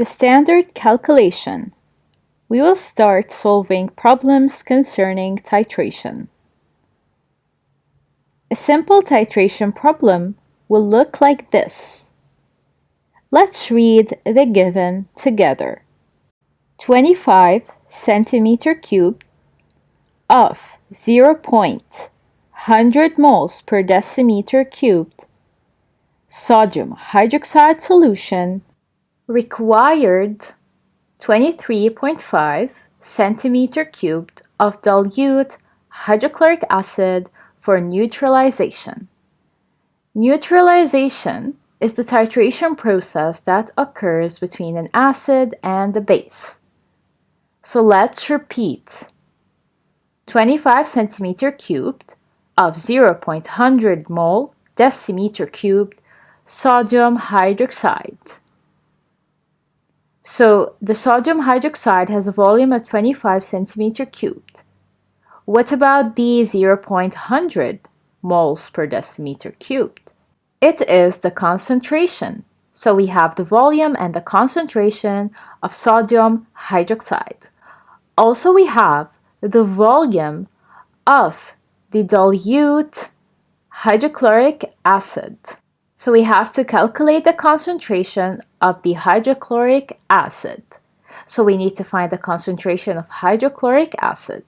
The standard calculation. We will start solving problems concerning titration. A simple titration problem will look like this. Let's read the given together. 25 centimeter cubed of 0.100 moles per decimeter cubed sodium hydroxide solution required 23.5 centimeter cubed of dilute hydrochloric acid for neutralization. Neutralization is the titration process that occurs between an acid and a base. So let's repeat. 25 centimeter cubed of 0.100 mole decimeter cubed sodium hydroxide. So the sodium hydroxide has a volume of 25 centimeter cubed. What about the 0.100 moles per decimeter cubed? It is the concentration. So we have the volume and the concentration of sodium hydroxide. Also we have the volume of the dilute hydrochloric acid. So we have to calculate the concentration of the hydrochloric acid. So we need to find the concentration of hydrochloric acid.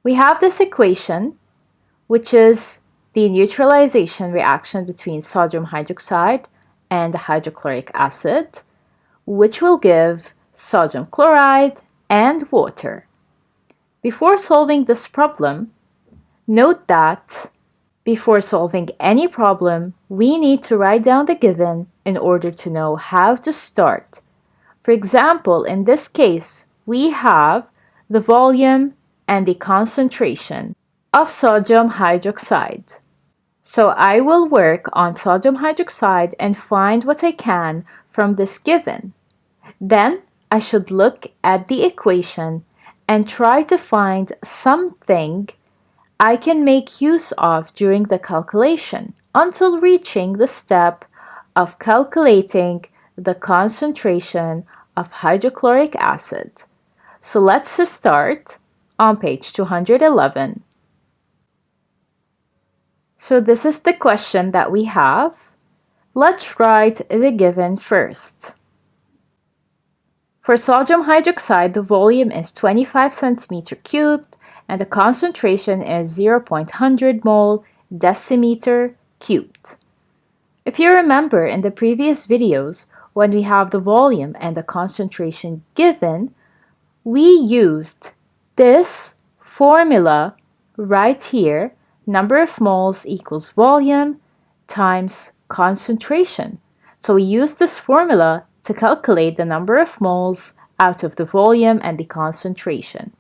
We have this equation, which is the neutralization reaction between sodium hydroxide and the hydrochloric acid, which will give sodium chloride and water. Before solving this problem, note that before solving any problem, we need to write down the given in order to know how to start. For example, in this case, we have the volume and the concentration of sodium hydroxide. So I will work on sodium hydroxide and find what I can from this given. Then I should look at the equation and try to find something I can make use of during the calculation until reaching the step of calculating the concentration of hydrochloric acid. So let's start on page 211. So this is the question that we have. Let's write the given first. For sodium hydroxide, the volume is 25 centimeter cubed and the concentration is 0.100 mole decimeter cubed. If you remember in the previous videos, when we have the volume and the concentration given, we used this formula right here, number of moles equals volume times concentration. So we used this formula to calculate the number of moles out of the volume and the concentration.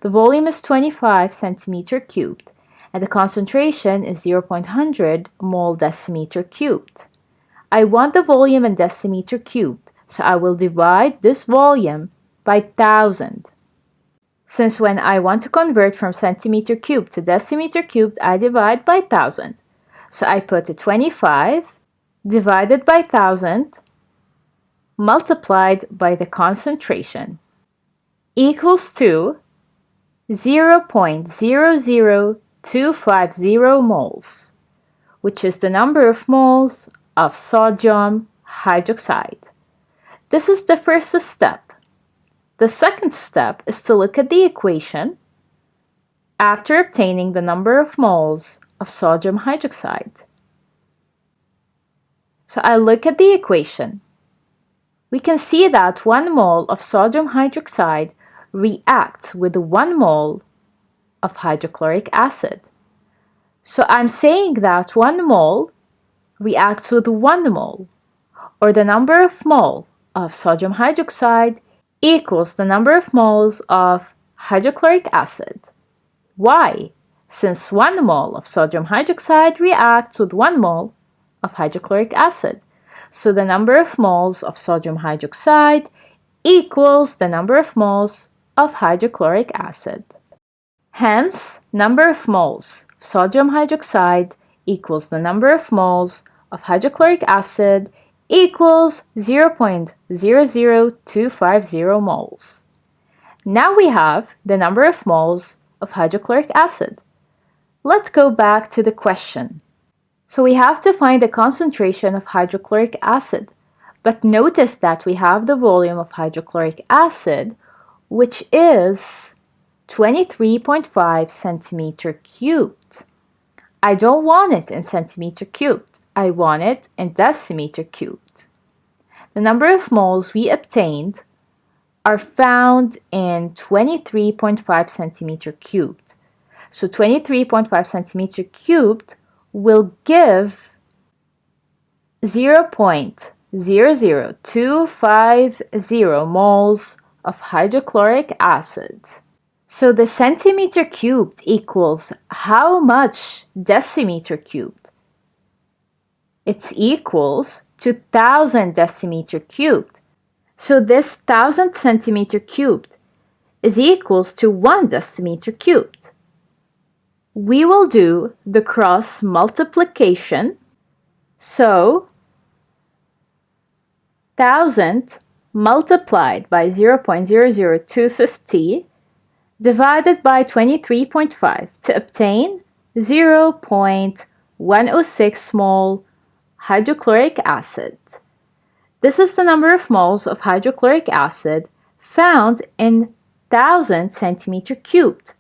The volume is 25 centimeter cubed and the concentration is 0.100 mole decimeter cubed. I want the volume in decimeter cubed, so I will divide this volume by 1000. Since when I want to convert from centimeter cubed to decimeter cubed, I divide by 1000. So I put 25 divided by 1000 multiplied by the concentration equals to 0.00250 moles, which is the number of moles of sodium hydroxide. This is the first step. The second step is to look at the equation after obtaining the number of moles of sodium hydroxide. So I look at the equation. We can see that 1 mole of sodium hydroxide reacts with 1 mole of hydrochloric acid. So I'm saying that 1 mole reacts with 1 mole, or the number of mole of sodium hydroxide equals the number of moles of hydrochloric acid. Why? Since 1 mole of sodium hydroxide reacts with 1 mole of hydrochloric acid. So the number of moles of sodium hydroxide equals the number of moles of hydrochloric acid. Hence, number of moles of sodium hydroxide equals the number of moles of hydrochloric acid equals 0.00250 moles. Now we have the number of moles of hydrochloric acid. Let's go back to the question. So we have to find the concentration of hydrochloric acid, but notice that we have the volume of hydrochloric acid, which is 23.5 centimeter cubed. I don't want it in centimeter cubed. I want it in decimeter cubed. The number of moles we obtained are found in 23.5 centimeter cubed. So 23.5 centimeter cubed will give 0.00250 moles of hydrochloric acid. So the centimeter cubed equals how much decimeter cubed? It equals to 1,000 decimeter cubed. So this 1,000 centimeter cubed is equals to 1 decimeter cubed. We will do the cross multiplication. So 1,000 multiplied by 0.00250 divided by 23.5 to obtain 0.106 mole hydrochloric acid. This is the number of moles of hydrochloric acid found in 1,000 centimeter cubed,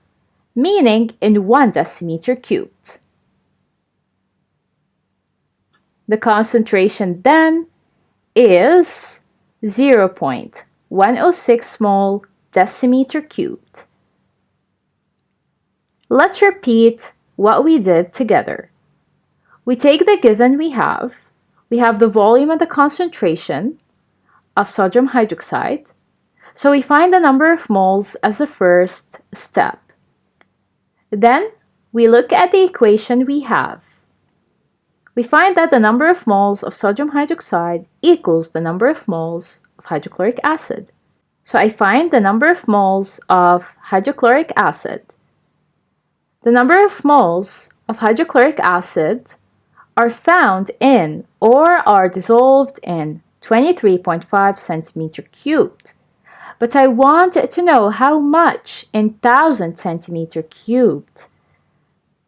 meaning in 1 decimeter cubed. The concentration then is 0.106 mole decimeter cubed. Let's repeat what we did together. We take the given we have the volume and the concentration of sodium hydroxide, so we find the number of moles as the first step. Then we look at the equation we have. We find that the number of moles of sodium hydroxide equals the number of moles of hydrochloric acid. So I find the number of moles of hydrochloric acid. The number of moles of hydrochloric acid are found in or are dissolved in 23.5 centimeter cubed. But I want to know how much in 1,000 centimeter cubed.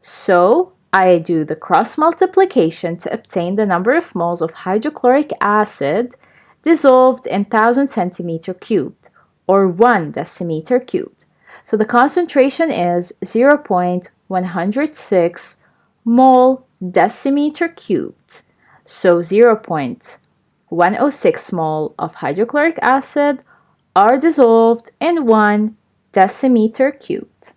So I do the cross multiplication to obtain the number of moles of hydrochloric acid dissolved in 1,000 centimeter cubed, or 1 decimeter cubed. So the concentration is 0.106 mole decimeter cubed. So 0.106 mole of hydrochloric acid are dissolved in 1 decimeter cubed.